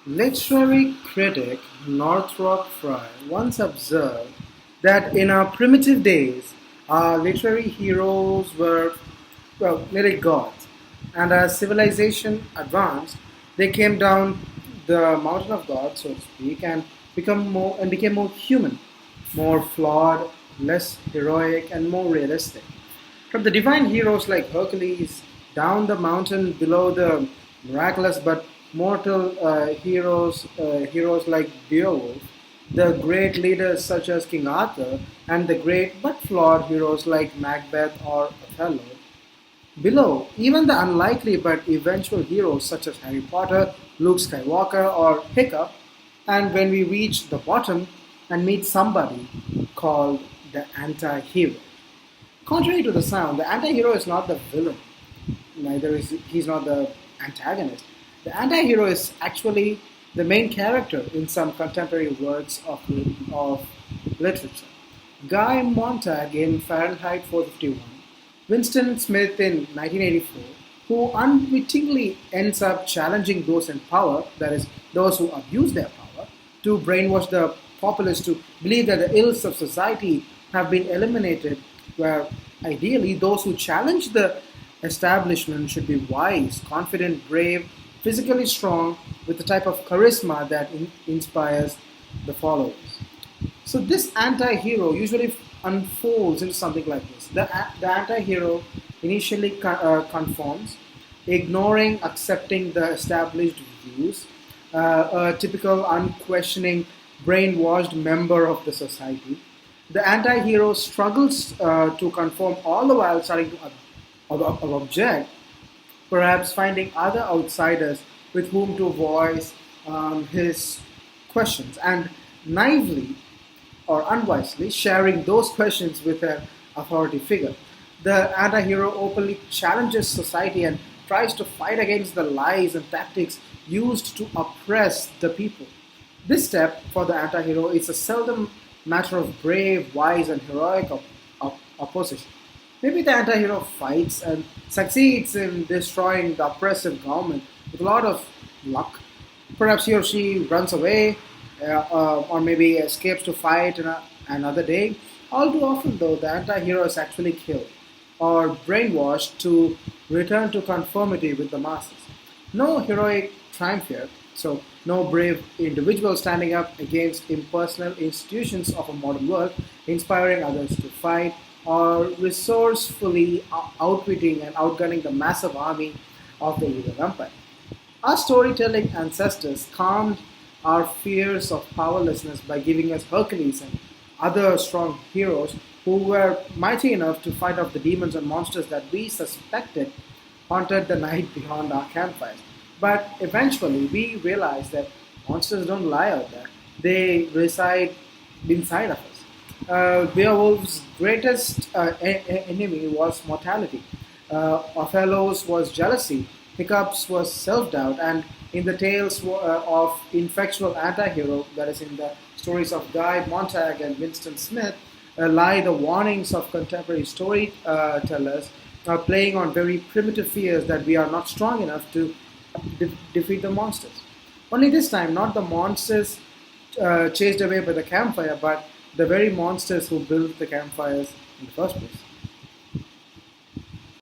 Literary critic Northrop Frye once observed that in our primitive days, our literary heroes were, well, nearly gods, and as civilization advanced, they came down the mountain of God, so to speak, and became more human, more flawed, less heroic, and more realistic. From the divine heroes like Hercules down the mountain below the miraculous but mortal heroes like Beowulf, the great leaders such as King Arthur, and the great but flawed heroes like Macbeth or Othello. Below, even the unlikely but eventual heroes such as Harry Potter, Luke Skywalker, or Hiccup, and when we reach the bottom and meet somebody called the anti hero. Contrary to the sound, the anti-hero is not the villain. Neither is he's not the antagonist. The anti-hero is actually the main character in some contemporary works of literature. Guy Montag in Fahrenheit 451, Winston Smith in 1984, who unwittingly ends up challenging those in power, that is, those who abuse their power, to brainwash the populace to believe that the ills of society have been eliminated, where ideally those who challenge the establishment should be wise, confident, brave, physically strong, with the type of charisma that inspires the followers. So this anti-hero usually unfolds into something like this. The anti-hero initially conforms, ignoring, accepting the established views, a typical unquestioning, brainwashed member of the society. The anti-hero struggles to conform all the while starting to object, perhaps finding other outsiders with whom to voice his questions, and naively or unwisely sharing those questions with an authority figure. The anti-hero openly challenges society and tries to fight against the lies and tactics used to oppress the people. This step for the anti-hero is a seldom matter of brave, wise, and heroic opposition. Maybe the anti-hero fights and succeeds in destroying the oppressive government with a lot of luck. Perhaps he or she runs away, or maybe escapes to fight another day. All too often, though, the anti-hero is actually killed or brainwashed to return to conformity with the masses. No heroic triumph here, so no brave individual standing up against impersonal institutions of a modern world, inspiring others to fight, or resourcefully outwitting and outgunning the massive army of the evil empire. Our storytelling ancestors calmed our fears of powerlessness by giving us Hercules and other strong heroes who were mighty enough to fight off the demons and monsters that we suspected haunted the night beyond our campfires. But eventually, we realized that monsters don't lie out there, they reside inside of us. Beowulf's greatest enemy was mortality. Othello's was jealousy. Hiccup's was self-doubt. And in the tales of infectual anti-hero, that is in the stories of Guy Montag and Winston Smith, lie the warnings of contemporary storytellers playing on very primitive fears that we are not strong enough to defeat the monsters. Only this time, not the monsters chased away by the campfire, but the very monsters who built the campfires in the first place.